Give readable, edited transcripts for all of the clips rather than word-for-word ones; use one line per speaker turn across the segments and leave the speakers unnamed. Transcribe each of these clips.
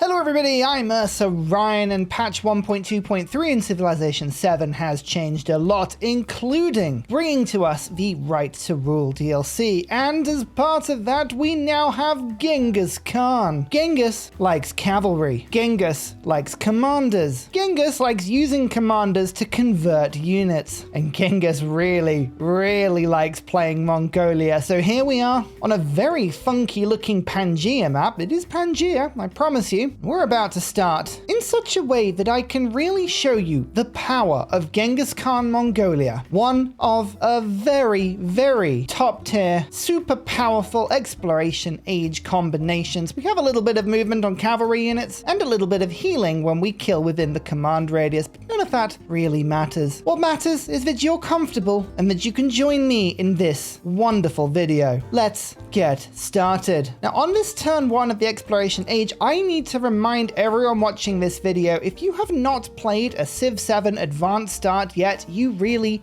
Hello everybody, I'm Sir Ryan, and patch 1.2.3 in Civilization 7 has changed a lot, including bringing to us the Right to Rule DLC, and as part of that we now have Genghis Khan. Genghis likes cavalry. Genghis likes commanders. Genghis likes using commanders to convert units. And Genghis really likes playing Mongolia. So here we are on a very funky looking Pangaea map. It is Pangaea, I promise you. We're about to start in such a way that I can really show you the power of Genghis Khan Mongolia, one of a very top tier, super powerful exploration age combinations. We have a little bit of movement on cavalry units and a little bit of healing when we kill within the command radius, but none of that really matters. What matters is that you're comfortable and that you can join me in this wonderful video. Let's get started. Now on this turn 1 of the exploration age, I need to remind everyone watching this video, if you have not played a Civ 7 Advanced Start yet, you really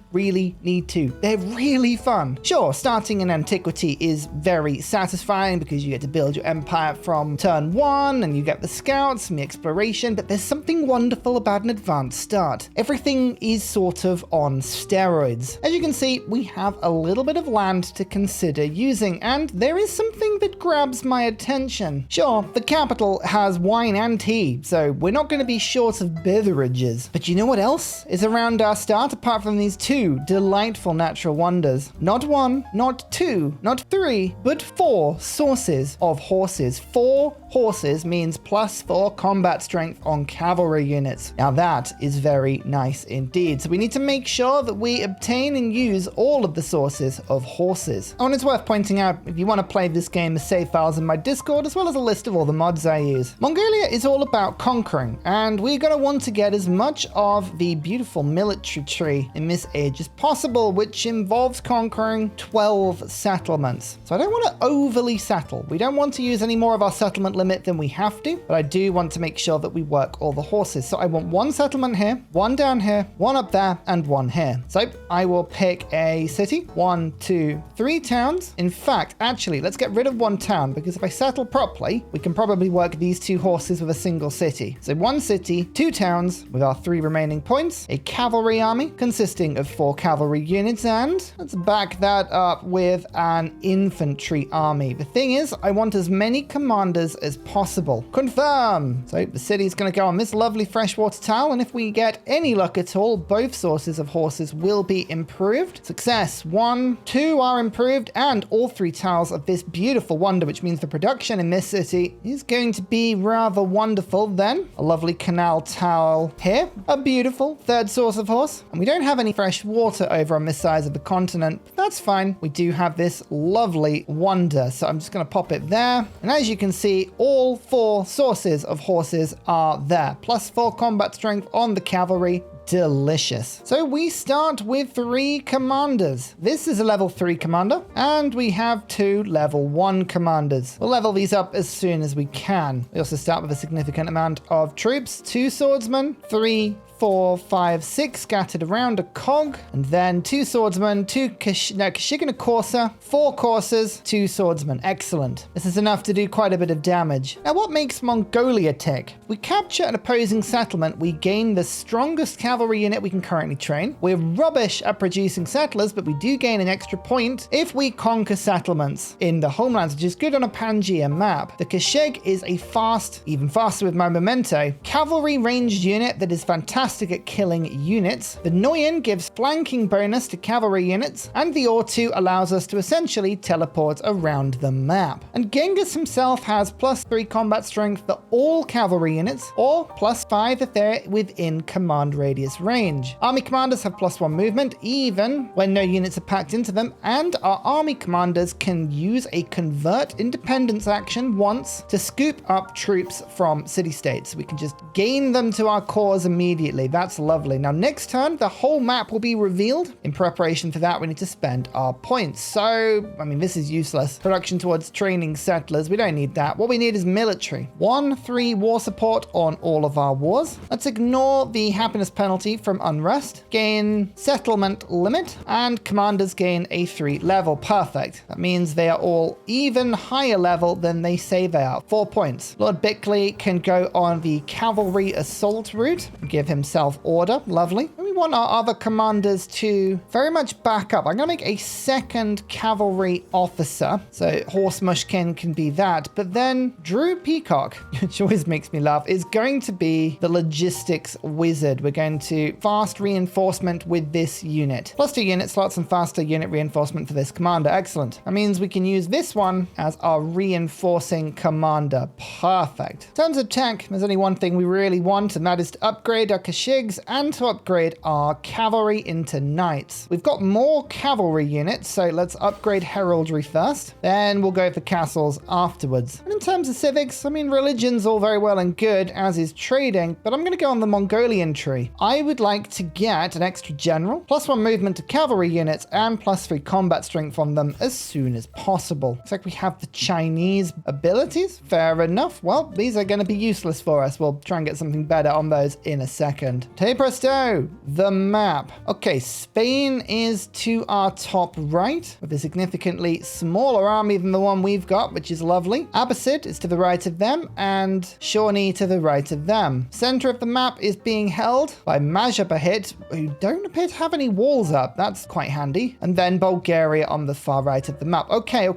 need to. They're really fun. Sure, starting in Antiquity is very satisfying because you get to build your empire from turn 1 and you get the scouts and the exploration, but there's something wonderful about an Advanced Start. Everything is sort of on steroids. As you can see, we have a little bit of land to consider using, and there is something that grabs my attention. Sure, the capital has wine and tea, so we're not going to be short of beverages. But you know what else is around our start apart from these two delightful natural wonders? Not 1, not 2, not 3, but 4 sources of horses. 4 horses means +4 combat strength on cavalry units. Now that is very nice indeed. So we need to make sure that we obtain and use all of the sources of horses. Oh, and it's worth pointing out, if you want to play this game, the save files in my Discord, as well as a list of all the mods I use. Mongolia is all about conquering, and we're going to want to get as much of the beautiful military tree in this age as possible, which involves conquering 12 settlements. So I don't want to overly settle. We don't want to use any more of our settlement limit than we have to, but I do want to make sure that we work all the horses. So I want 1 settlement here, 1 down here, 1 up there, and 1 here. So I will pick a city, 1, 2, 3 towns. In fact, actually, let's get rid of 1 town, because if I settle properly, we can probably work these 2 horses with a single city. So 1 city, 2 towns with our 3 remaining points, a cavalry army consisting of 4 cavalry units, and let's back that up with an infantry army. The thing is, I want as many commanders as possible. Confirm! So the city's going to go on this lovely freshwater tile, and if we get any luck at all, both sources of horses will be improved. Success. 1, 2 are improved, and all 3 tiles of this beautiful wonder, which means the production in this city is going to be rather wonderful. Then a lovely canal tile here, a beautiful 3rd source of horse, and we don't have any fresh water over on this side of the continent, but that's fine. We do have this lovely wonder, so I'm just going to pop it there, and as you can see, all 4 sources of horses are there, +4 combat strength on the cavalry. Delicious. So we start with 3 commanders. This is a level 3 commander, and we have 2 level 1 commanders. We'll level these up as soon as we can. We also start with a significant amount of troops, 2 swordsmen, 3, 4, 5, 6 scattered around a cog, and then 2 swordsmen, 2 Kashigana Corsa, 4 coursers, 2 swordsmen. Excellent. This is enough to do quite a bit of damage. Now what makes Mongolia tick? If we capture an opposing settlement, we gain the strongest cavalry unit we can currently train. We're rubbish at producing settlers, but we do gain an extra point if we conquer settlements in the homelands, which is good on a Pangaea map. The Kashig is a fast, even faster with my memento, cavalry ranged unit that is fantastic at killing units. The Noyan gives flanking bonus to cavalry units, and the Ortu allows us to essentially teleport around the map. And Genghis himself has +3 combat strength for all cavalry units, or +5 if they're within command radius range. Army commanders have +1 movement, even when no units are packed into them, and our army commanders can use a convert independence action once to scoop up troops from city-states. We can just gain them to our cause immediately. completely. That's lovely. Now, next turn, the whole map will be revealed. In preparation for that, we need to spend our points. So, I mean, this is useless. Production towards training settlers. We don't need that. What we need is military. 1-3 war support on all of our wars. Let's ignore the happiness penalty from unrest. Gain settlement limit. And commanders gain a 3 level. Perfect. That means they are all even higher level than they say they are. 4 points. Lord Bickley can go on the cavalry assault route. Give himself order. Lovely. And we want our other commanders to very much back up. I'm going to make a second cavalry officer. So Horse Mushkin can be that. But then Drew Peacock, which always makes me laugh, is going to be the logistics wizard. We're going to fast reinforcement with this unit. +2 unit slots and faster unit reinforcement for this commander. Excellent. That means we can use this one as our reinforcing commander. Perfect. In terms of tech, there's only one thing we really want, and that is to upgrade our Kashyyyks and to upgrade our cavalry into knights. We've got more cavalry units, so let's upgrade heraldry first. Then we'll go for castles afterwards. And in terms of civics, I mean, religion's all very well and good, as is trading, but I'm going to go on the Mongolian tree. I would like to get an extra general, +1 movement to cavalry units, and +3 combat strength on them as soon as possible. Looks like we have the Chinese abilities. Fair enough. Well, these are going to be useless for us. We'll try and get something better on those in a second. Hey presto, the map. Okay, Spain is to our top right with a significantly smaller army than the one we've got, which is lovely. Abbasid is to the right of them and Shawnee to the right of them. Center of the map is being held by Majapahit, who don't appear to have any walls up. That's quite handy. And then Bulgaria on the far right of the map. Okay.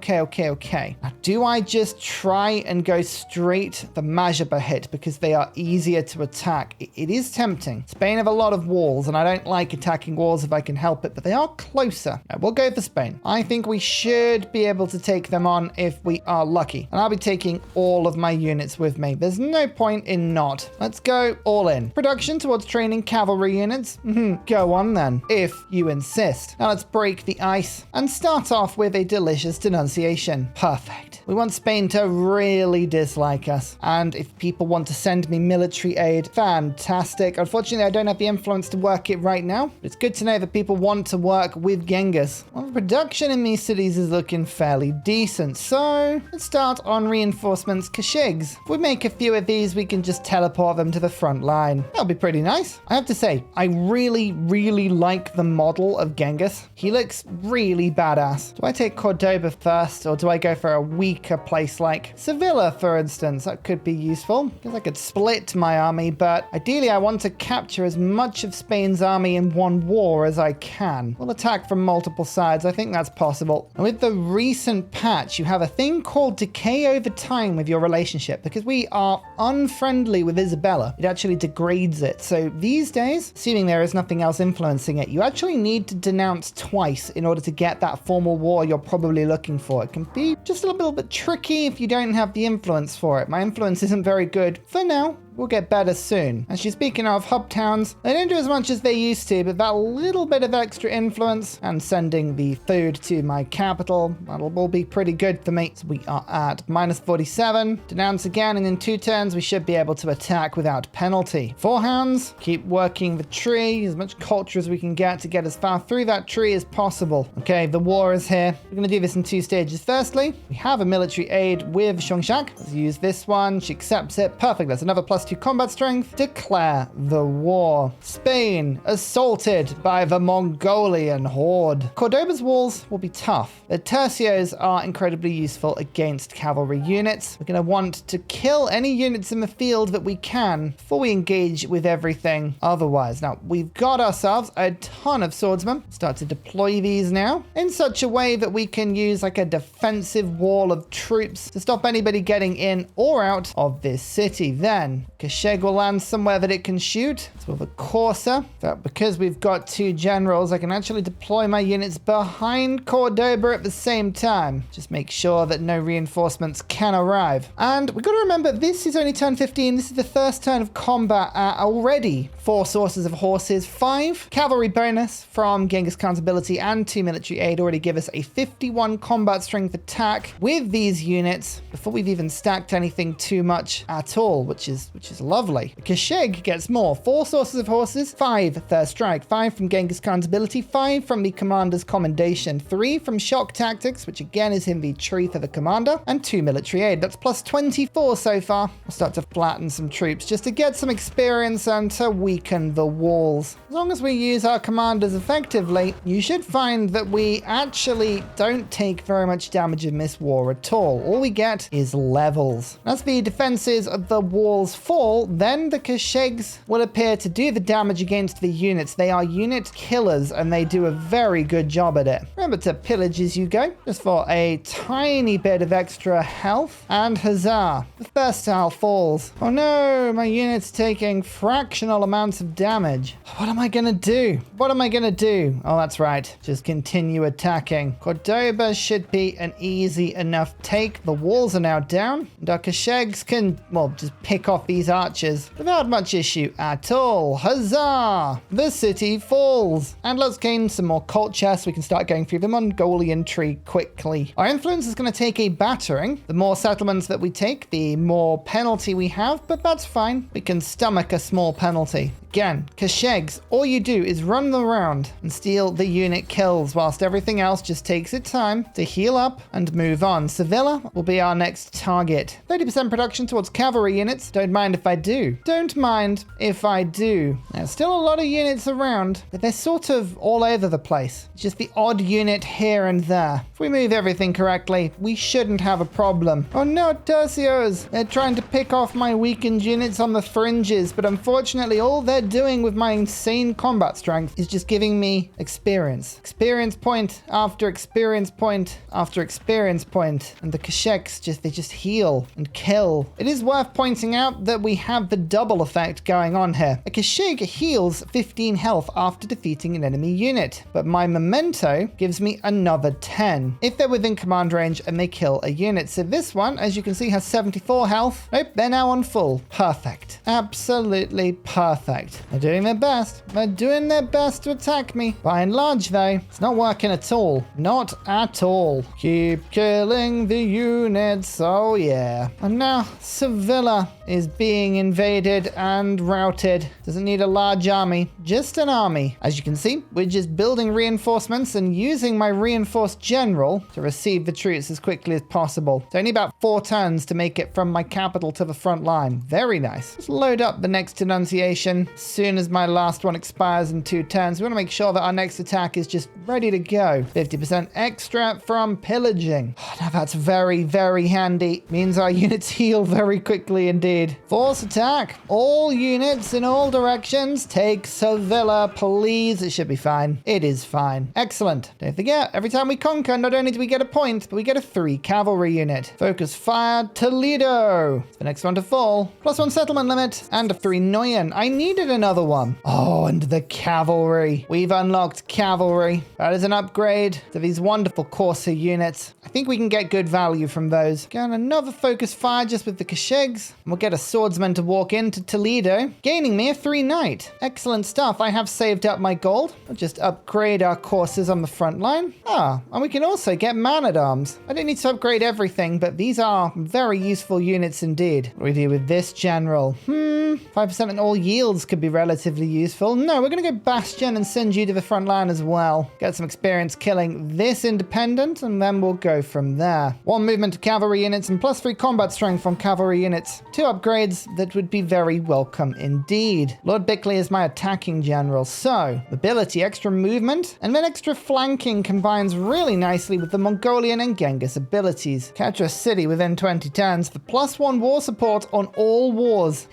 Now, do I just try and go straight for Majapahit because they are easier to attack? It is tempting. Spain have a lot of walls, and I don't like attacking walls if I can help it, but they are closer. Now, we'll go for Spain. I think we should be able to take them on if we are lucky. And I'll be taking all of my units with me. There's no point in not. Let's go all in. Production towards training cavalry units. Go on then, if you insist. Now let's break the ice and start off with a delicious denunciation. Perfect. We want Spain to really dislike us. And if people want to send me military aid, fantastic. Unfortunately, I don't have the influence to work it right now. But it's good to know that people want to work with Genghis. Well, production in these cities is looking fairly decent. So let's start on reinforcements Kashyyyks. If we make a few of these, we can just teleport them to the front line. That'll be pretty nice. I have to say, I really like the model of Genghis. He looks really badass. Do I take Cordoba first, or do I go for a weaker place like Sevilla, for instance? That could be useful, because I could split my army, but ideally I want to capture as much of Spain's army in one war as I can. We'll attack from multiple sides. I think that's possible. And with the recent patch, you have a thing called decay over time with your relationship. Because we are unfriendly with Isabella, it actually degrades it. So these days, assuming there is nothing else influencing it, you actually need to denounce twice in order to get that formal war you're probably looking for. It can be just a little bit tricky if you don't have the influence for it. My influence isn't very good for now. We'll get better soon. Actually, speaking of hub towns, they don't do as much as they used to, but that little bit of extra influence and sending the food to my capital, that'll all be pretty good for me. So we are at -47. Denounce again, and in 2 turns, we should be able to attack without penalty. 4 hands, keep working the tree, as much culture as we can get to get as far through that tree as possible. Okay, the war is here. We're going to do this in 2 stages. Firstly, we have a military aid with Shongshak. Let's use this one. She accepts it. Perfect. That's another +2 combat strength. Declare the war. Spain assaulted by the Mongolian horde. Cordoba's walls will be tough. The tercios are incredibly useful against cavalry units. We're going to want to kill any units in the field that we can before we engage with everything otherwise. Now, we've got ourselves a ton of swordsmen. Start to deploy these now in such a way that we can use like a defensive wall of troops to stop anybody getting in or out of this city. Then Kasheg will land somewhere that it can shoot. So with a Corsa, but because we've got 2 generals, I can actually deploy my units behind Cordoba at the same time. Just make sure that no reinforcements can arrive. And we've got to remember, this is only turn 15. This is the first turn of combat already. 4 sources of horses, 5 cavalry bonus from Genghis Khan's ability, and 2 military aid already give us a 51 combat strength attack with these units before we've even stacked anything too much at all, which is which is lovely. Kasheg gets more. 4 sources of horses, 5 Third Strike, 5 from Genghis Khan's ability, 5 from the commander's commendation, 3 from shock tactics, which again is in the tree for the commander, and 2 military aid. That's plus 24 so far. We'll start to flatten some troops just to get some experience and to weaken the walls. As long as we use our commanders effectively, you should find that we actually don't take very much damage in this war at all we get is levels. As the defenses of the walls fall, then the Kashegs will appear to do the damage against the units. They are unit killers and they do a very good job at it. Remember to pillage as you go, just for a tiny bit of extra health. And huzzah, the first tile falls. Oh no, my unit's taking fractional amounts of damage. What am I gonna do? What am I gonna do? Oh, that's right, just continue attacking. Cordoba should be an easy enough take. The walls are now down, and our Kashegs can, well, just pick off these archers without much issue at all. Huzzah! The city falls. And let's gain some more culture so we can start going through the Mongolian tree quickly. Our influence is going to take a battering. The more settlements that we take, the more penalty we have, but that's fine. We can stomach a small penalty. Again, Kashegs, all you do is run them around and steal the unit kills whilst everything else just takes its time to heal up and move on. Sevilla will be our next target. 30% production towards cavalry units. Don't mind if I do. Don't mind if I do. There's still a lot of units around, but they're sort of all over the place. It's just the odd unit here and there. If we move everything correctly, we shouldn't have a problem. Oh no, tercios! They're trying to pick off my weakened units on the fringes, but unfortunately all they're doing with my insane combat strength is just giving me experience. Experience point after experience point after experience point. And the Kashegs they just heal and kill. It is worth pointing out that we have the double effect going on here. A Kasheg heals 15 health after defeating an enemy unit, but my memento gives me another 10 if they're within command range and they kill a unit. So this one, as you can see, has 74 health. Nope, they're now on full. Perfect. Absolutely perfect. They're doing their best. They're doing their best to attack me. By and large, though, it's not working at all. Not at all. Keep killing the units. Oh, yeah. And now Sevilla is being invaded and routed. Doesn't need a large army, just an army. As you can see, we're just building reinforcements and using my reinforced general to receive the troops as quickly as possible. It's only about 4 turns to make it from my capital to the front line. Very nice. Let's load up the next denunciation as soon as my last one expires in 2 turns. We want to make sure that our next attack is just ready to go. 50% extra from pillaging. Oh, now that's very, very handy. Means our units heal very quickly indeed. Force attack. All units in all directions. Take Sevilla, please. It should be fine. It is fine. Excellent. Don't forget, every time we conquer, not only do we get a point, but we get a 3 cavalry unit. Focus fire, Toledo. It's the next one to fall. +1 settlement limit and a 3 Neuen. I needed another one. Oh, and the cavalry. We've unlocked cavalry. That is an upgrade to these wonderful courser units. I think we can get good value from those. Again, another focus fire just with the Kashegs. We'll get a swordsman to walk into Toledo, gaining me a 3 knight. Excellent stuff. I have saved up my gold. I'll just upgrade our coursers on the front line. And we can also get man-at-arms. I don't need to upgrade everything, but these are very useful units indeed. What do we do with this general? 5% in all yields could be relatively useful. No, we're going to go Bastion and send you to the front line as well. Get some experience killing this independent, and then we'll go from there. 1 movement to cavalry units and +3 combat strength from cavalry units. 2 upgrades that would be very welcome indeed. Lord Bickley is my attacking general, so ability, extra movement, and then extra flanking combines really nicely with the Mongolian and Genghis abilities. Capture a city within 20 turns for +1 war support on all wars.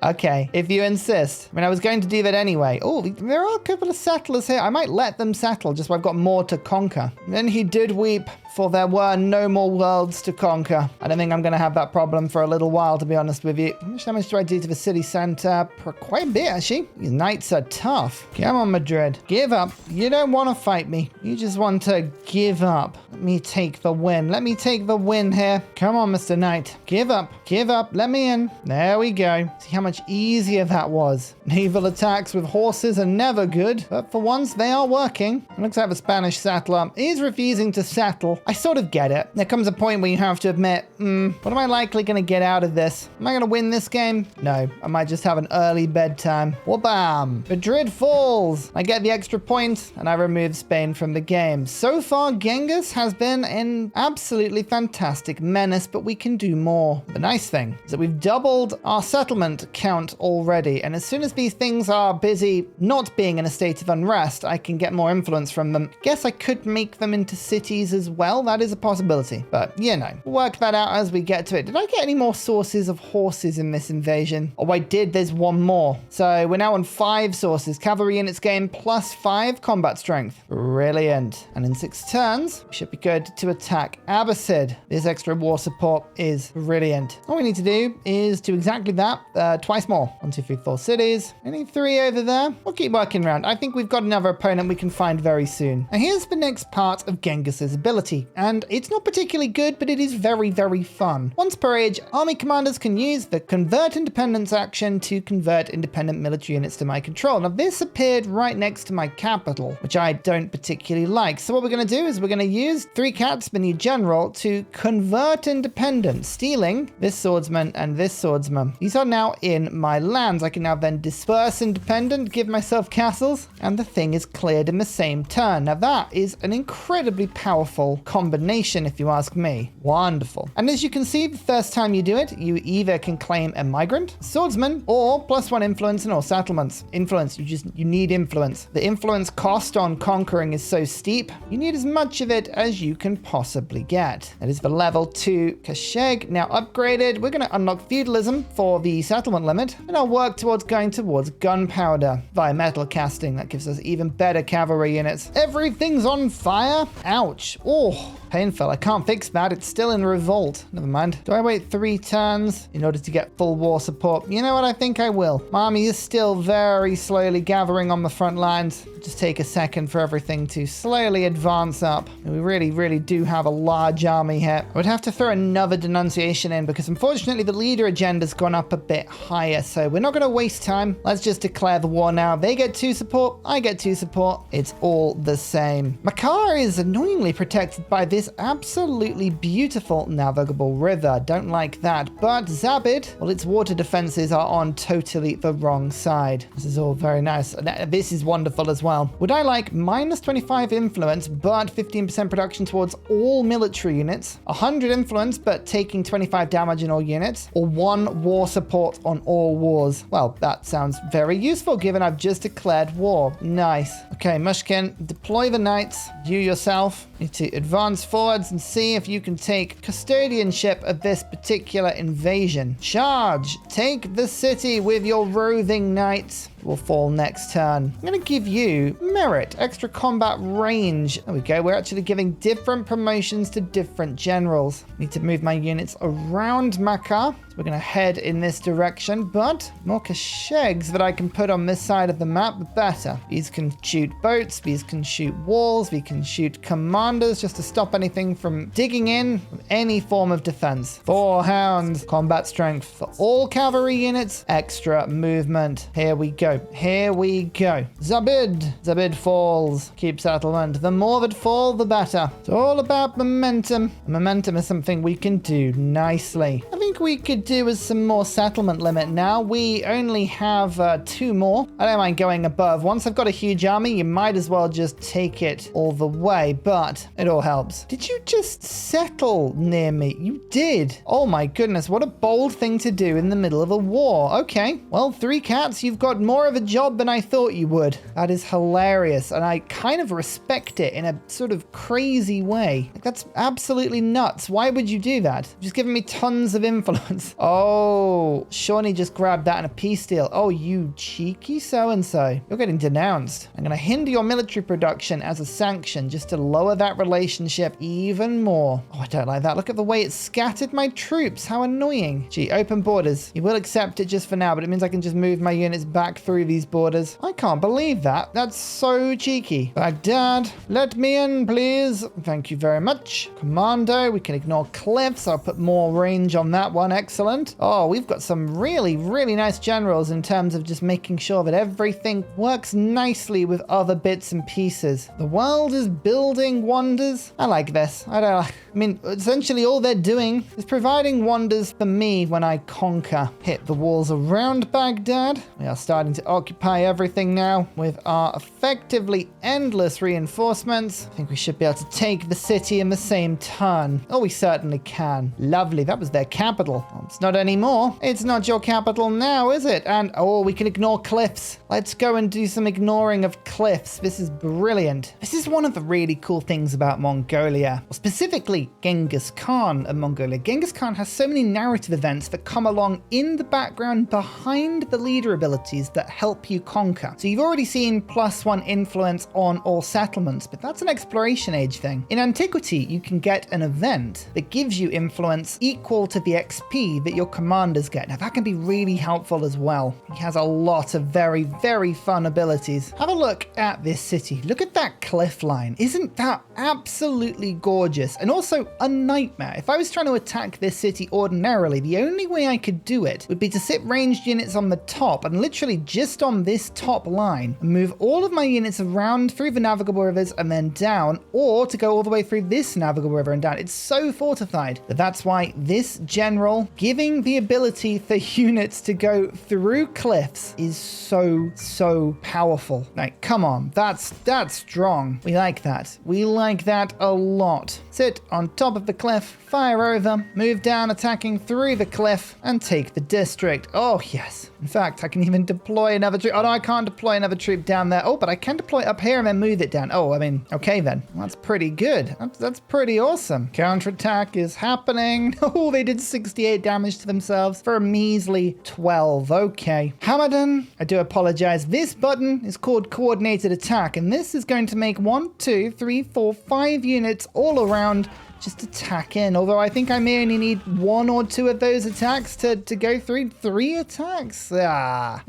Okay, if you insist. I mean, I was going to do that anyway. Oh, there are a couple of settlers here. I might let them settle, just so I've got more to conquer. Then he did weep, for there were no more worlds to conquer. I don't think I'm going to have that problem for a little while, to be honest with you. How much damage do I do to the city center? Quite a bit, actually. These knights are tough. Come on, Madrid. Give up. You don't want to fight me. You just want to give up. Let me take the win. Let me take the win here. Come on, Mr. Knight. Give up. Give up. Let me in. There we go. See how much easier that was. Naval attacks with horses are never good, but for once they are working. It looks like the Spanish settler is refusing to settle. I sort of get it. There comes a point where you have to admit, what am I likely going to get out of this? Am I going to win this game? No, I might just have an early bedtime. Wabam! Madrid falls. I get the extra point and I remove Spain from the game. So far, Genghis has been an absolutely fantastic menace, but we can do more. The nice thing is that we've doubled our settlement count already, and as soon as these things are busy not being in a state of unrest, I can get more influence from them. Guess I could make them into cities as well. That is a possibility, but you know, we'll work that out as we get to it. Did I get any more sources of horses in this invasion? Oh, I did. There's one more. So we're now on 5 sources. Cavalry units gain +5 combat strength. Brilliant. And in 6 turns, we should be good to attack Abbasid. This extra war support is brilliant. All we need to do is do exactly that, twice more. 1, 2, 3, 4 cities. Only 3 over there. We'll keep working around. I think we've got another opponent we can find very soon. Now here's the next part of Genghis's ability, and it's not particularly good, but it is very, very fun. Once per age, army commanders can use the Convert Independence action to convert independent military units to my control. Now this appeared right next to my capital, which I don't particularly like. So what we're going to do is we're going to use 3 cats, the new general, to convert independent, stealing this swordsman and this swordsman. These are now in my lands. I can now then disperse independent, give myself castles, and the thing is cleared in the same turn. Now that is an incredibly powerful combination, if you ask me. Wonderful. And as you can see, the first time you do it, you either can claim a migrant, swordsman, or +1 influence in all settlements. Influence, you need influence. The influence cost on conquering is so steep, you need as much of it as you can possibly get. That is the level 2 Kasheg. Now upgraded, we're going to unlock feudalism for the settlement limit, and I'll work towards going towards gunpowder via metal casting. That gives us even better cavalry units. Everything's on fire. Ouch. Oh, painful. I can't fix that. It's still in revolt. Never mind. Do I wait 3 turns in order to get full war support? You know what? I think I will. My army is still very slowly gathering on the front lines. Just take a second for everything to slowly advance up. We really, really do have a large army here. I would have to throw another denunciation in because unfortunately the leader agenda's gone up a bit higher. So we're not going to waste time. Let's just declare the war now. They get 2 support. I get 2 support. It's all the same. Makar is annoyingly protected by this absolutely beautiful navigable river. Don't like that. But Zabid, well, its water defenses are on totally the wrong side. This is all very nice. This is wonderful as well. Would I like -25 influence, but 15% production towards all military units, 100 influence, but taking 25 damage in all units, or 1 war support on all wars? Well, that sounds very useful given I've just declared war. Nice. Okay, Mushkin, deploy the knights. You yourself need to advance forwards and see if you can take custodianship of this particular invasion. Charge! Take the city with your roving knights. Will fall next turn. I'm going to give you merit, extra combat range. There we go. We're actually giving different promotions to different generals. Need to move my units around Makar. So we're going to head in this direction, but more Kashegs that I can put on this side of the map, the better. These can shoot boats, these can shoot walls, we can shoot commanders just to stop anything from digging in with any form of defense. 4 hounds, combat strength for all cavalry units, extra movement. Here we go. Here we go. Zabid falls. Keep settlement. The more that fall, the better. It's all about momentum. Momentum is something we can do nicely. I think we could do with some more settlement limit now. We only have 2 more. I don't mind going above. Once I've got a huge army, you might as well just take it all the way, but it all helps. Did you just settle near me? You did. Oh my goodness, what a bold thing to do in the middle of a war. Okay, well, 3 cats, you've got more of a job than I thought you would. That is hilarious, and I kind of respect it in a sort of crazy way. Like, that's absolutely nuts. Why would you do that? You've just given me tons of influence. Oh, Shawnee just grabbed that in a peace deal. Oh, you cheeky so-and-so. You're getting denounced. I'm going to hinder your military production as a sanction just to lower that relationship even more. Oh, I don't like that. Look at the way it scattered my troops. How annoying. Gee, open borders. You will accept it just for now, but it means I can just move my units back through through these borders. I can't believe that. That's so cheeky. Baghdad, let me in, please. Thank you very much. Commando, we can ignore cliffs. I'll put more range on that one. Excellent. Oh, we've got some really, really nice generals in terms of just making sure that everything works nicely with other bits and pieces. The world is building wonders. I like this. I mean, essentially all they're doing is providing wonders for me when I conquer. Hit the walls around Baghdad. We are starting to occupy everything now with our effectively endless reinforcements. I think we should be able to take the city in the same turn. Oh, we certainly can. Lovely. That was their capital. Oh, it's not anymore. It's not your capital now, is it? And, oh, we can ignore cliffs. Let's go and do some ignoring of cliffs. This is brilliant. This is one of the really cool things about Mongolia, or specifically Genghis Khan of Mongolia. Genghis Khan has so many narrative events that come along in the background behind the leader abilities that help you conquer. So you've already seen +1 influence on all settlements, but that's an exploration age thing. In antiquity, you can get an event that gives you influence equal to the XP that your commanders get. Now that can be really helpful as well. He has a lot of very, very fun abilities. Have a look at this city. Look at that cliff line. Isn't that absolutely gorgeous? And also a nightmare. If I was trying to attack this city ordinarily, the only way I could do it would be to sit ranged units on the top and literally just on this top line and move all of my units around through the navigable rivers and then down, or to go all the way through this navigable river and down. It's so fortified that that's why this general giving the ability for units to go through cliffs is so powerful. Like, come on, that's strong. We like that. We like that a lot. Sit on top of the cliff, fire over, move down, attacking through the cliff, and take the district. Oh, yes. In fact, I can even deploy another troop. Oh, no, I can't deploy another troop down there. Oh, but I can deploy up here and then move it down. Oh, I mean, okay then. That's pretty good. That's pretty awesome. Counterattack is happening. Oh, they did 68 damage to themselves for a measly 12. Okay. Hamadan, I do apologize. This button is called Coordinated Attack, and this is going to make 1, 2, 3, 4, 5 units all around just attack in. Although I think I may only need 1 or 2 of those attacks to go through 3 attacks. Oh,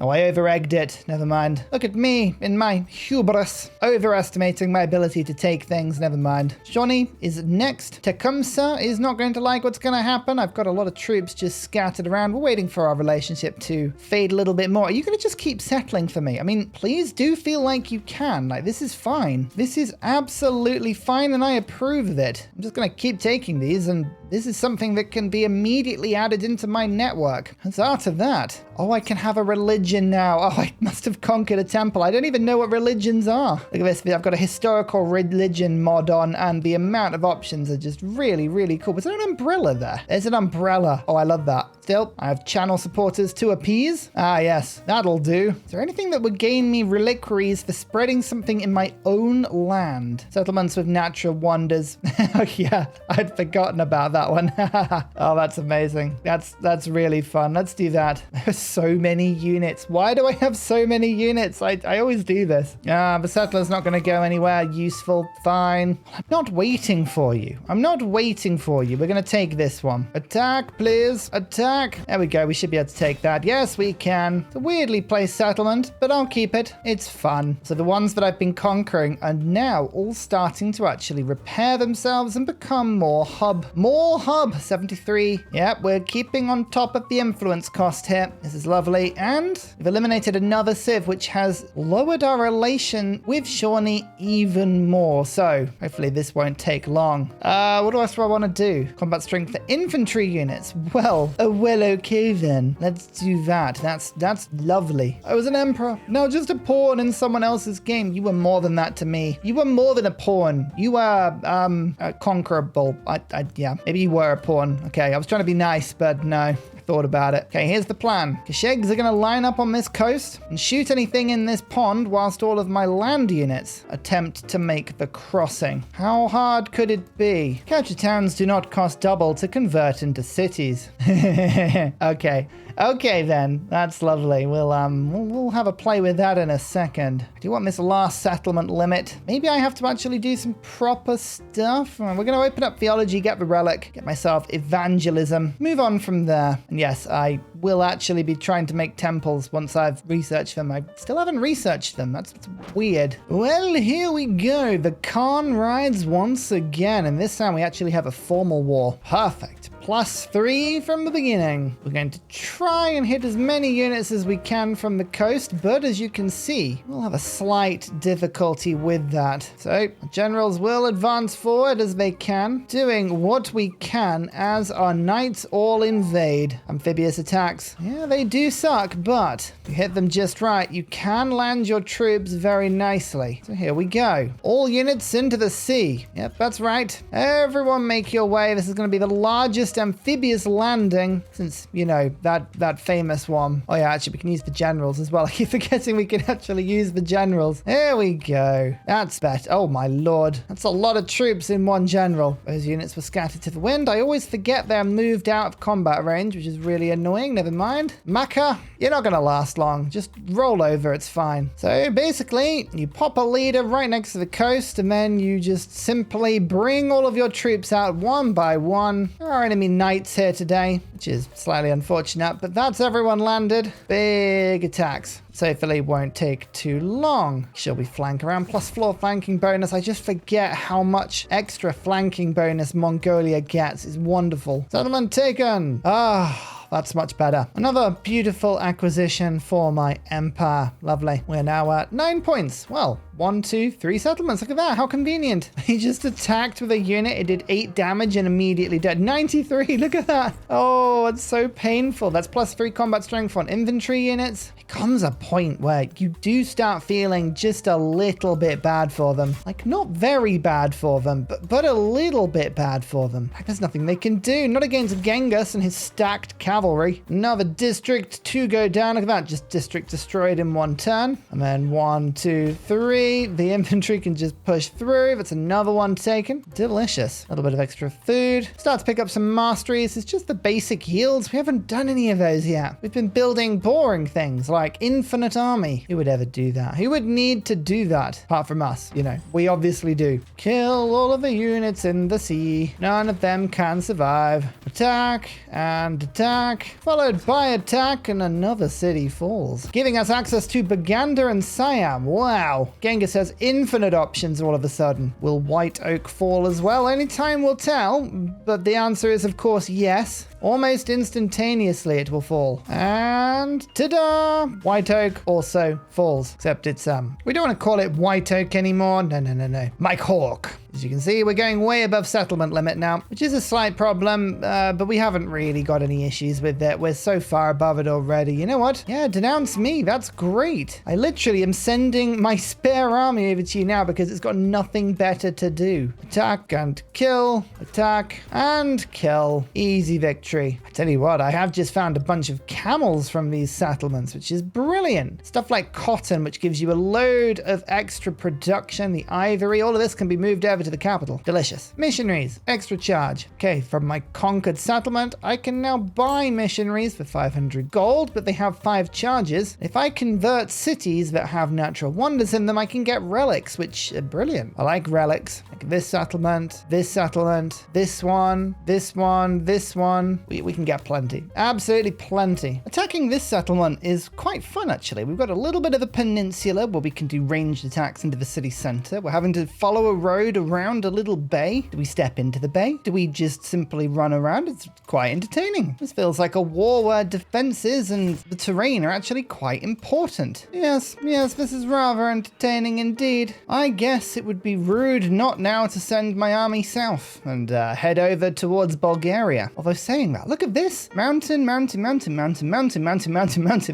I over-egged it. Never mind. Look at me in my hubris. Overestimating my ability to take things. Never mind. Johnny is next. Tecumseh is not going to like what's going to happen. I've got a lot of troops just scattered around. We're waiting for our relationship to fade a little bit more. Are you going to just keep settling for me? I mean, please do feel like you can. Like, this is fine. This is absolutely fine, and I approve of it. I'm just going to keep taking these, and this is something that can be immediately added into my network. Huzzah to that. Oh, I can have a religion now. Oh, I must have conquered a temple. I don't even know what religions are. Look at this. I've got a historical religion mod on, and the amount of options are just really, really cool. Was there an umbrella there? There's an umbrella. Oh, I love that. Still, I have channel supporters to appease. Ah, yes, that'll do. Is there anything that would gain me reliquaries for spreading something in my own land? Settlements with natural wonders. Oh, yeah, I'd forgotten about that one. Oh, that's amazing. That's really fun. Let's do that. There's so many units. Why do I have so many units? I always do this. The settler's not going to go anywhere useful. Fine. I'm not waiting for you. I'm not waiting for you. We're going to take this one. Attack, please. Attack. There we go. We should be able to take that. Yes, we can. It's a weirdly placed settlement, but I'll keep it. It's fun. So the ones that I've been conquering are now all starting to actually repair themselves and become more hub. More hub. 73. Yep, we're keeping on top of the influence cost here. This is lovely. And we've eliminated another civ, which has lowered our relation with Shawnee even more. So hopefully this won't take long. What else do I want to do? Combat strength for infantry units. Well, okay then. Let's do that. That's lovely. I was an emperor. No, just a pawn in someone else's game. You were more than that to me. You were more than a pawn. You were conquerable. Yeah, maybe you were a pawn. Okay, I was trying to be nice, but no. Thought about it. Okay, here's the plan. Kashegs are going to line up on this coast and shoot anything in this pond whilst all of my land units attempt to make the crossing. How hard could it be? Captured towns do not cost double to convert into cities. Okay then, that's lovely. We'll have a play with that in a second. Do you want this last settlement limit? Maybe I have to actually do some proper stuff. We're going to open up theology, get the relic, get myself evangelism, move on from there. And yes, I will actually be trying to make temples once I've researched them. I still haven't researched them. That's weird. Well, here we go. The Khan rides once again, and this time we actually have a formal war. Perfect. +3 from the beginning. We're going to try and hit as many units as we can from the coast, but as you can see, we'll have a slight difficulty with that. So, generals will advance forward as they can, doing what we can as our knights all invade. Amphibious attacks. Yeah, they do suck, but if you hit them just right, you can land your troops very nicely. So here we go. All units into the sea. Yep, that's right. Everyone make your way. This is going to be the largest amphibious landing since, you know, that famous one. Oh yeah, actually we can use the generals as well. I keep forgetting we can actually use the generals. There we go. That's better. Oh my lord. That's a lot of troops in one general. Those units were scattered to the wind. I always forget they're moved out of combat range, which is really annoying. Never mind. Maka, you're not going to last long. Just roll over. It's fine. So basically, you pop a leader right next to the coast and then you just simply bring all of your troops out one by one. There are enemy knights here today, which is slightly unfortunate, but that's everyone landed. Big attacks. Hopefully won't take too long. Shall we flank around? +4 flanking bonus. I just forget how much extra flanking bonus Mongolia gets. It's wonderful. Settlement taken. That's much better. Another beautiful acquisition for my empire. Lovely. We're now at 9 points. Well, 1, 2, 3 settlements. Look at that. How convenient. He just attacked with a unit. It did 8 damage and immediately dead. 93. Look at that. Oh, it's so painful. That's +3 combat strength on infantry units. It comes a point where you do start feeling just a little bit bad for them. Like, not very bad for them, but a little bit bad for them. Like, there's nothing they can do. Not against Genghis and his stacked cavalry. Another district to go down. Look at that. Just district destroyed in one turn. And then 1, 2, 3. The infantry can just push through. That's another one taken. Delicious. A little bit of extra food. Start to pick up some masteries. It's just the basic yields. We haven't done any of those yet. We've been building boring things like infinite army. Who would ever do that? Who would need to do that? Apart from us, you know. We obviously do. Kill all of the units in the sea. None of them can survive. Attack and attack. Followed by attack and another city falls. Giving us access to Baganda and Siam. Wow. Genghis has infinite options all of a sudden. Will White Oak fall as well? Only time will tell, but the answer is of course yes. Almost instantaneously it will fall. And ta-da! White Oak also falls. Except it's, we don't want to call it White Oak anymore. No. Mike Hawk. As you can see, we're going way above settlement limit now, which is a slight problem, but we haven't really got any issues with it. We're so far above it already. You know what? Yeah, denounce me. That's great. I literally am sending my spare army over to you now because it's got nothing better to do. Attack and kill. Attack and kill. Easy victory. I tell you what, I have just found a bunch of camels from these settlements, which is brilliant. Stuff like cotton, which gives you a load of extra production. The ivory, all of this can be moved over to the capital. Delicious. Missionaries, extra charge. Okay, from my conquered settlement, I can now buy missionaries for 500 gold, but they have 5 charges. If I convert cities that have natural wonders in them, I can get relics, which are brilliant. I like relics. Like this settlement, this one, this one, this one. We can get plenty. Absolutely plenty. Attacking this settlement is quite fun, actually. We've got a little bit of a peninsula where we can do ranged attacks into the city center. We're having to follow a road around a little bay. Do we step into the bay? Do we just simply run around? It's quite entertaining. This feels like a war where defenses and the terrain are actually quite important. Yes, this is rather entertaining indeed. I guess it would be rude not now to send my army south and head over towards Bulgaria. Although saying that, look at this. Mountain.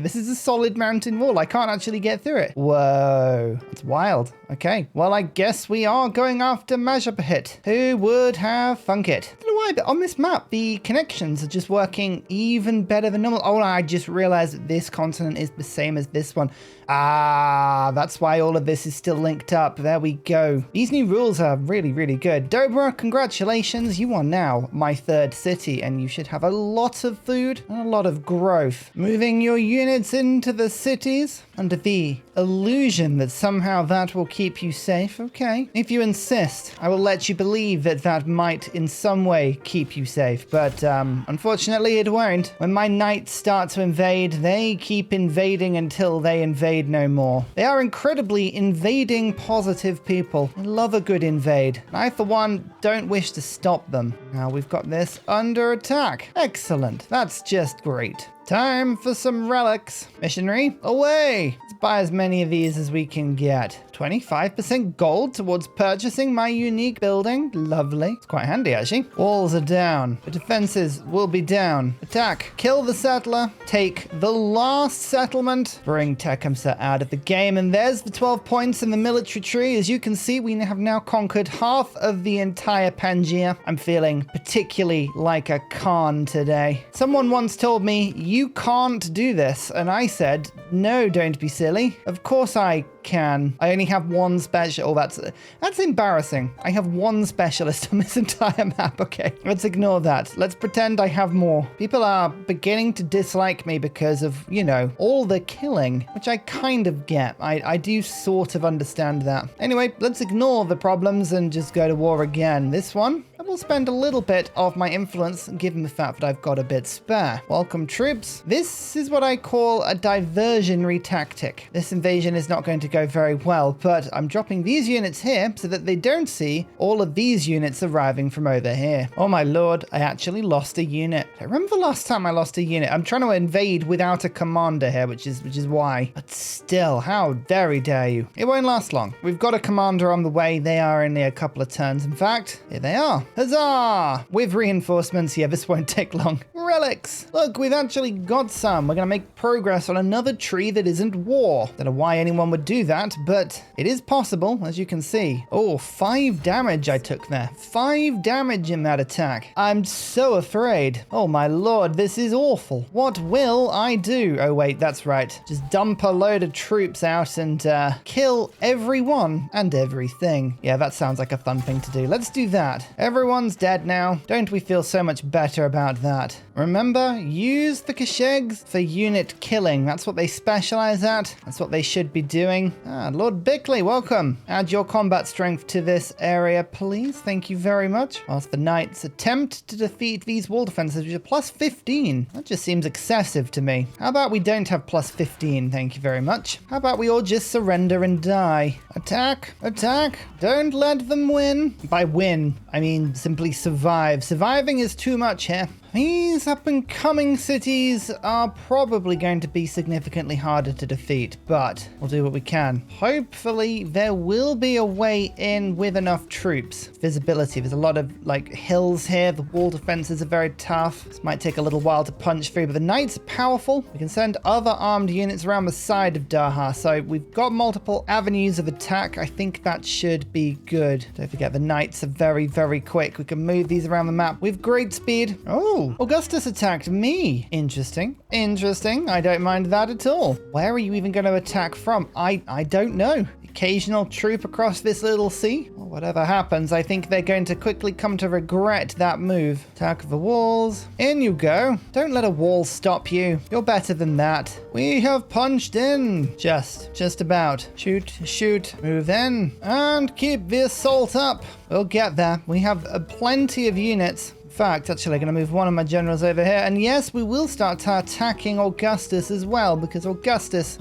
This is a solid mountain wall. I can't actually get through it. Whoa, that's wild. Okay, well, I guess we are going after Majapahit. Who would have thunk it? I don't know why, but on this map, the connections are just working even better than normal. Oh, I just realized that this continent is the same as this one. Ah, that's why all of this is still linked up. There we go. These new rules are really, really good. Dobra, congratulations. You are now my 3rd city, and you should have a lot of food and a lot of growth. Moving your units into the cities under the illusion that somehow that will keep you safe. Okay. If you insist, I will let you believe that that might in some way keep you safe. But unfortunately, it won't. When my knights start to invade, they keep invading until they invade no more. They are incredibly invading positive people. I love a good invade. And I, for one, don't wish to stop them. Now we've got this under attack. Excellent. That's just great. Time for some relics. Missionary, away! Let's buy as many of these as we can get. 25% gold towards purchasing my unique building. Lovely. It's quite handy, actually. Walls are down. The defenses will be down. Attack. Kill the settler. Take the last settlement. Bring Tecumseh out of the game. And there's the 12 points in the military tree. As you can see, we have now conquered half of the entire Pangaea. I'm feeling particularly like a Khan today. Someone once told me, you can't do this. And I said, no, don't be silly. Of course I can. I only have one special. Oh, that's embarrassing. I have one specialist on this entire map. Okay, let's ignore that. Let's pretend I have more. People are beginning to dislike me because of, you know, all the killing, which I kind of get. I do sort of understand that. Anyway, let's ignore the problems and just go to war again. This one, I will spend a little bit of my influence given the fact that I've got a bit spare. Welcome troops. This is what I call a diversionary tactic. This invasion is not going to go very well, but I'm dropping these units here so that they don't see all of these units arriving from over here. Oh my lord, I actually lost a unit. I remember the last time I lost a unit. I'm trying to invade without a commander here, which is why. But still, how very dare you. It won't last long. We've got a commander on the way. They are only a couple of turns. In fact, here they are. Huzzah! With reinforcements, yeah, this won't take long. Relics! Look, we've actually got some. We're going to make progress on another tree that isn't war. Don't know why anyone would do that, but it is possible, as you can see. Oh, 5 damage I took there. 5 damage in that attack. I'm so afraid. Oh my lord, this is awful. What will I do? Oh wait, that's right. Just dump a load of troops out and kill everyone and everything. Yeah, that sounds like a fun thing to do. Let's do that. Everyone's dead now. Don't we feel so much better about that? Remember, use the Kashegs for unit killing. That's what they specialize at. That's what they should be doing. Lord Bickley, welcome. Add your combat strength to this area, please. Thank you very much. Whilst the knights attempt to defeat these wall defenses, which are plus 15. That just seems excessive to me. How about we don't have plus 15? Thank you very much. How about we all just surrender and die? Attack, attack. Don't let them win. By win, I mean simply survive. Surviving is too much here. These up-and-coming cities are probably going to be significantly harder to defeat, but we'll do what we can. Hopefully, there will be a way in with enough troops. Visibility, there's a lot of, like, hills here. The wall defenses are very tough. This might take a little while to punch through, but the knights are powerful. We can send other armed units around the side of Daha, so we've got multiple avenues of attack. I think that should be good. Don't forget, the knights are very, very quick. We can move these around the map with great speed. Oh! Augustus attacked me. Interesting. Interesting. I don't mind that at all. Where are you even going to attack from? I don't know. Occasional troop across this little sea? Well, whatever happens, I think they're going to quickly come to regret that move. Attack the walls. In you go. Don't let a wall stop you. You're better than that. We have punched in. Just about. Shoot, shoot. Move in. And keep the assault up. We'll get there. We have plenty of units. In fact, actually, I'm going to move one of my generals over here. And yes, we will start attacking Augustus as well, because Augustus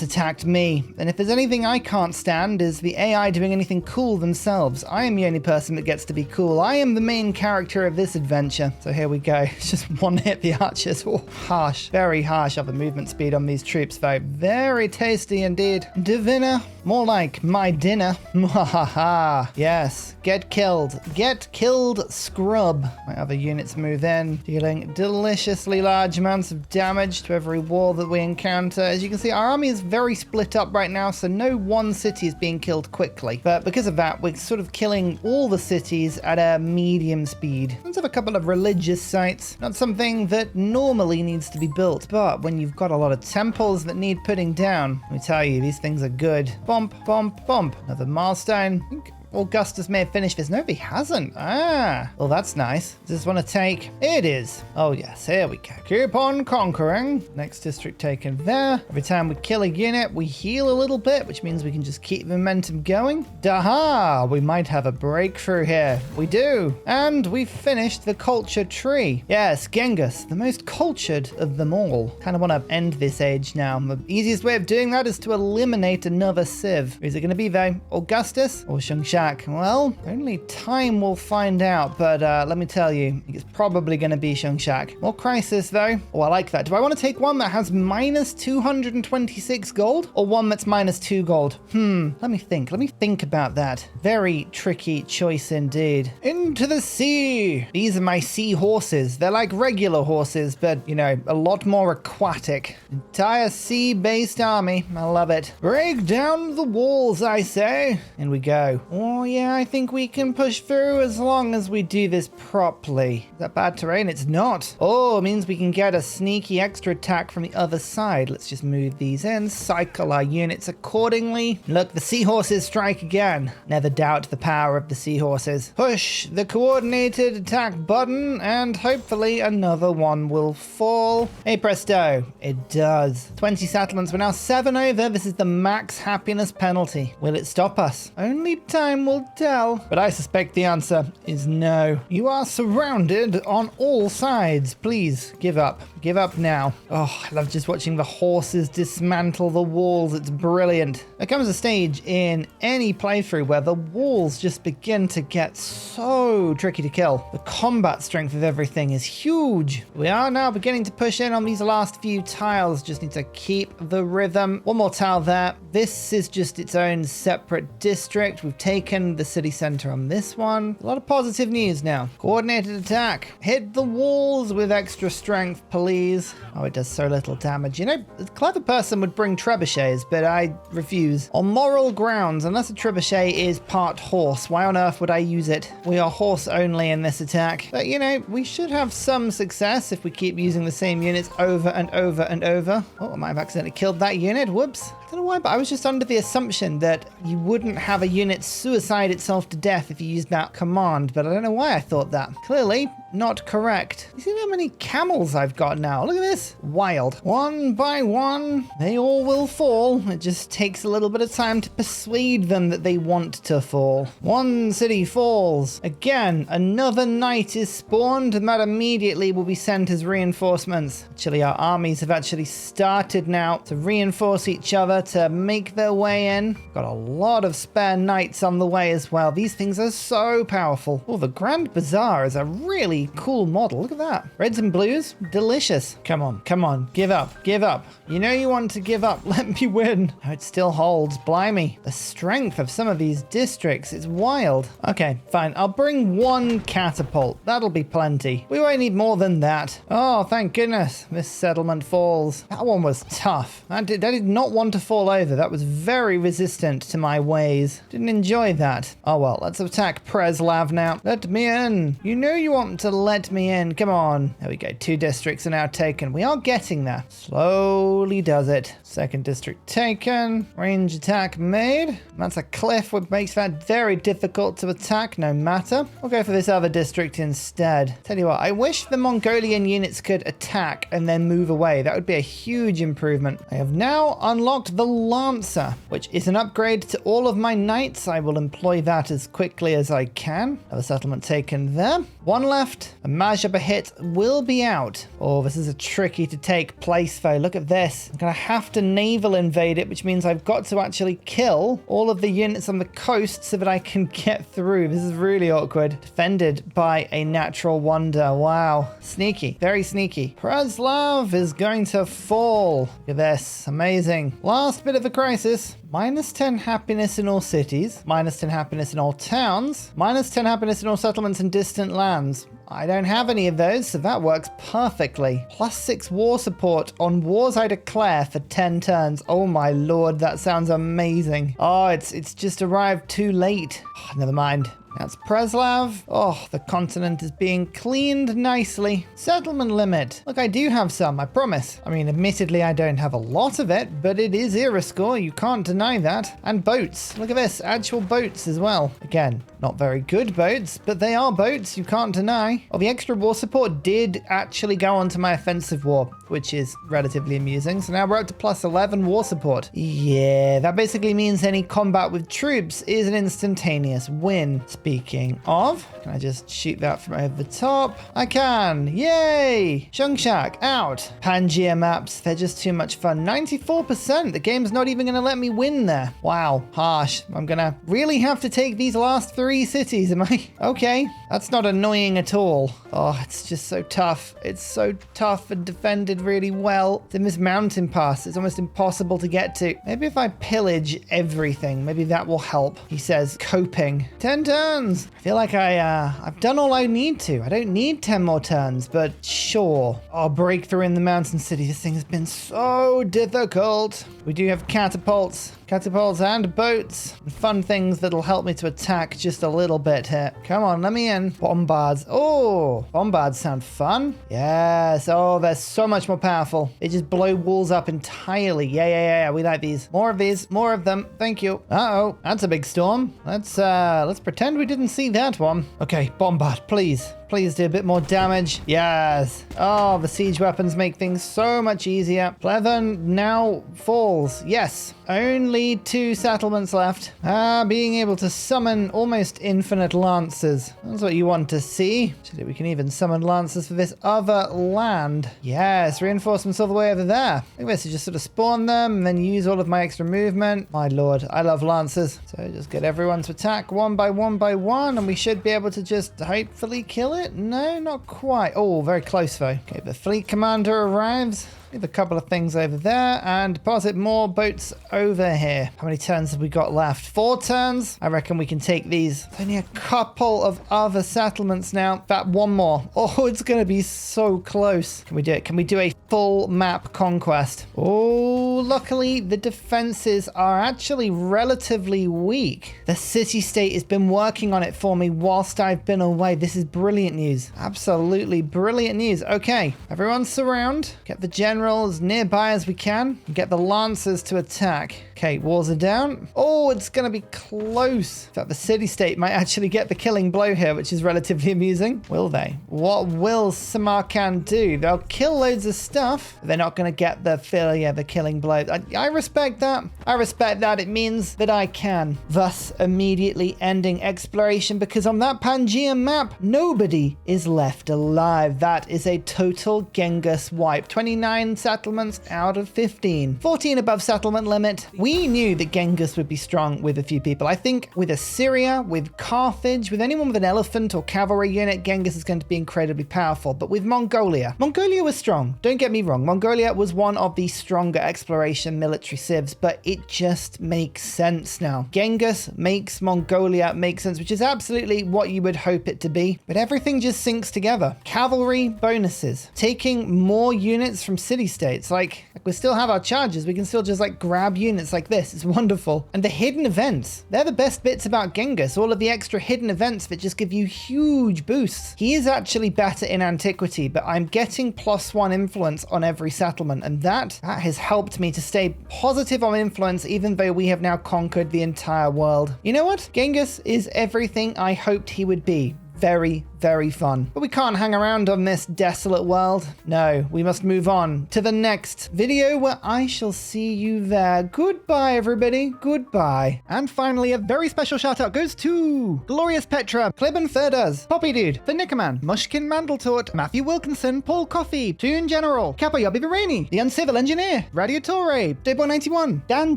attacked me. And if there's anything I can't stand is the AI doing anything cool themselves. I am the only person that gets to be cool. I am the main character of this adventure. So here we go. It's just one hit the archers. Oh, harsh. Very harsh of the movement speed on these troops, though. Very tasty indeed. Diviner. More like my dinner. Mwahaha. Yes. Get killed. Get killed, scrub. My other units move in, dealing deliciously large amounts of damage to every wall that we encounter. As you can see, our army is very split up right now, so no one city is being killed quickly. But because of that, we're sort of killing all the cities at a medium speed. Let's have a couple of religious sites. Not something that normally needs to be built, but when you've got a lot of temples that need putting down, let me tell you, these things are good. Bump, bump, bump. Another milestone. Augustus may have finished this. No, he hasn't. Ah, well, that's nice. Does this want to take? It is. Oh, yes, here we go. Keep on conquering. Next district taken there. Every time we kill a unit, we heal a little bit, which means we can just keep momentum going. Daha! We might have a breakthrough here. We do. And we finished the culture tree. Yes, Genghis, the most cultured of them all. Kind of want to end this age now. The easiest way of doing that is to eliminate another civ. Is it going to be though Augustus or Shungshak? Well, only time will find out, but let me tell you, it's probably going to be Shungshak. More crisis though. Oh, I like that. Do I want to take one that has minus 226 gold or one that's minus 2 gold? Let me think about that. Very tricky choice indeed. Into the sea. These are my sea horses. They're like regular horses, but you know, a lot more aquatic. Entire sea-based army. I love it. Break down the walls, I say. In we go. Oh yeah, I think we can push through as long as we do this properly. Is that bad terrain? It's not. Oh, it means we can get a sneaky extra attack from the other side. Let's just move these in, cycle our units accordingly. Look, the seahorses strike again. Never doubt the power of the seahorses. Push the coordinated attack button and hopefully another one will fall. Hey presto, it does. 20 settlements, we're now 7 over. This is the max happiness penalty. Will it stop us? Only time will tell. But I suspect the answer is no. You are surrounded on all sides. Please give up. Give up now. Oh, I love just watching the horses dismantle the walls. It's brilliant. There comes a stage in any playthrough where the walls just begin to get so tricky to kill. The combat strength of everything is huge. We are now beginning to push in on these last few tiles. Just need to keep the rhythm. One more tile there. This is just its own separate district. We've taken the city center on this one. A lot of positive news now. Coordinated attack. Hit the walls with extra strength, please. Oh, it does so little damage. You know, a clever person would bring trebuchets, but I refuse. On moral grounds, unless a trebuchet is part horse, why on earth would I use it? We are horse only in this attack. But you know, we should have some success if we keep using the same units over and over and over. Oh, I might have accidentally killed that unit. Whoops. I don't know why, but I was just under the assumption that you wouldn't have a unit suicide itself to death if you used that command, but I don't know why I thought that. Clearly not correct. You see how many camels I've got now? Look at this. Wild. One by one, they all will fall. It just takes a little bit of time to persuade them that they want to fall. One city falls. Again, another knight is spawned, and that immediately will be sent as reinforcements. Actually, our armies have actually started now to reinforce each other to make their way in. Got a lot of spare knights on the way as well. These things are so powerful. Oh, the Grand Bazaar is a really cool model. Look at that. Reds and blues, delicious. Come on, come on, give up, give up. You know you want to give up. Let me win. Oh, it still holds. Blimey. The strength of some of these districts is wild. Okay, fine. I'll bring one catapult. That'll be plenty. We won't need more than that. Oh, thank goodness. This settlement falls. That one was tough. I did not want to fall over. That was very resistant to my ways. Didn't enjoy that. Oh well, let's attack Preslav now. Let me in. You know you want to let me in. Come on. There we go. 2 districts are now taken. We are getting there. Slowly does it. Second district taken. Range attack made. That's a cliff, which makes that very difficult to attack no matter. We'll go for this other district instead. Tell you what, I wish the Mongolian units could attack and then move away. That would be a huge improvement. I have now unlocked the Lancer, which is an upgrade to all of my knights. I will employ that as quickly as I can. Another settlement taken there. One left. A Majaba hit will be out. Oh, this is a tricky to take place though. Look at this. I'm gonna have to naval invade it, which means I've got to actually kill all of the units on the coast so that I can get through. This is really awkward. Defended by a natural wonder. Wow. Sneaky. Very sneaky. Preslav is going to fall. Look at this. Amazing. Last bit of a crisis. Minus 10 happiness in all cities. Minus 10 happiness in all towns. Minus 10 happiness in all settlements and distant lands. I don't have any of those, so that works perfectly. Plus 6 war support on wars I declare for 10 turns. Oh my lord, that sounds amazing. Oh, it's just arrived too late. Oh, never mind. That's Preslav. Oh, the continent is being cleaned nicely. Settlement limit. Look, I do have some, I promise. I mean, admittedly, I don't have a lot of it, but it is Iriscore. You can't deny that. And boats. Look at this. Actual boats as well. Again, not very good boats, but they are boats. You can't deny. Oh, the extra war support did actually go onto my offensive war, which is relatively amusing. So now we're up to plus 11 war support. Yeah, that basically means any combat with troops is an instantaneous win. Speaking of, can I just shoot that from over the top? I can. Yay! Shungshak out. Pangaea maps, they're just too much fun. 94%. The game's not even going to let me win there. Wow, harsh. I'm going to really have to take these last 3 cities, am I? Okay, that's not annoying at all. Oh, it's just so tough. It's so tough and defended really well. It's in this mountain pass. It's almost impossible to get to. Maybe if I pillage everything, maybe that will help. He says, coping. 10 turns. I feel like I've done all I need to. I don't need 10 more turns, but sure. Oh, breakthrough in the mountain city. This thing has been so difficult. We do have catapults and boats. Fun things that'll help me to attack just a little bit here. Come on, let me in. Bombards. Oh, bombards sound fun. Yes. Oh, they're so much more powerful. They just blow walls up entirely. Yeah. We like these. More of these. More of them. Thank you. Uh-oh. That's a big storm. Let's pretend we didn't see that one. Okay, bombard, please. Please do a bit more damage. Yes. Oh, the siege weapons make things so much easier. Pleven now falls. Yes. Only 2 settlements left. Being able to summon almost infinite lancers. That's what you want to see. Actually, we can even summon lancers for this other land. Yes, reinforcements all the way over there. I think this is just sort of spawn them and then use all of my extra movement. My lord, I love lancers. So just get everyone to attack one by one, and we should be able to just hopefully kill it. No, not quite. Oh, very close though. Okay, the fleet commander arrives. Leave a couple of things over there and deposit more boats over here. How many turns have we got left? 4 turns? I reckon we can take these. There's only a couple of other settlements now. In fact, one more. Oh, it's going to be so close. Can we do it? Can we do a full map conquest? Oh, luckily the defenses are actually relatively weak. The city-state has been working on it for me whilst I've been away. This is brilliant news. Absolutely brilliant news. Okay, everyone surround. Get the general as nearby as we can and get the lancers to attack. Okay, walls are down. Oh, it's going to be close. In fact, the city-state might actually get the killing blow here, which is relatively amusing. Will they? What will Samarkand do? They'll kill loads of stuff. But they're not going to get the killing blow. I respect that. I respect that. It means that I can. Thus, immediately ending exploration because on that Pangaea map, nobody is left alive. That is a total Genghis wipe. 29 settlements out of 15. 14 above settlement limit. We knew that Genghis would be strong with a few people. I think with Assyria, with Carthage, with anyone with an elephant or cavalry unit, Genghis is going to be incredibly powerful. But with Mongolia was strong. Don't get me wrong. Mongolia was one of the stronger exploration military civs, but it just makes sense now. Genghis makes Mongolia make sense, which is absolutely what you would hope it to be. But everything just syncs together. Cavalry bonuses. Taking more units from city-states. Like we still have our charges. We can still just grab units like this. It's wonderful. And the hidden events. They're the best bits about Genghis. All of the extra hidden events that just give you huge boosts. He is actually better in antiquity, but I'm getting +1 influence on every settlement. And that has helped me to stay positive on influence, even though we have now conquered the entire world. You know what? Genghis is everything I hoped he would be. Very, very fun. But we can't hang around on this desolate world. No, we must move on to the next video where I shall see you there. Goodbye, everybody. Goodbye. And finally, a very special shout out goes to Glorious Petra, Klibben Ferdas, Poppy Dude, The Nickerman, Mushkin Mandeltort, Matthew Wilkinson, Paul Coffey, Toon General, Kapoyobi Virani, The Uncivil Engineer, Radiatore, Dayboy91, Dan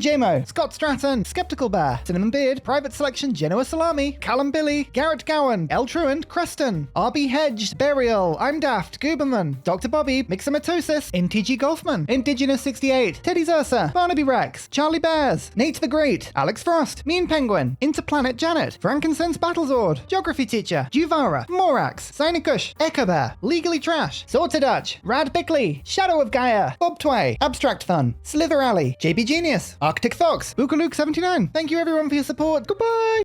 Jamo, Scott Stratton, Skeptical Bear, Cinnamon Beard, Private Selection, Genoa Salami, Callum Billy, Garrett Gowan, El Truant, Creston, RB Hedged, Burial, I'm Daft, Gooberman, Dr. Bobby, Mixomatosis, MTG Golfman, Indigenous 68, Teddy Zursa, Barnaby Rex, Charlie Bears, Nate the Great, Alex Frost, Mean Penguin, Interplanet Janet, Frankincense Battlezord, Geography Teacher, Juvara, Morax, Sinikush, Echo Bear, Legally Trash, Sorted Dutch, Rad Bickley, Shadow of Gaia, Bob Tway, Abstract Fun, Slither Alley, JB Genius, Arctic Fox, Bookaluk79. Thank you everyone for your support. Goodbye!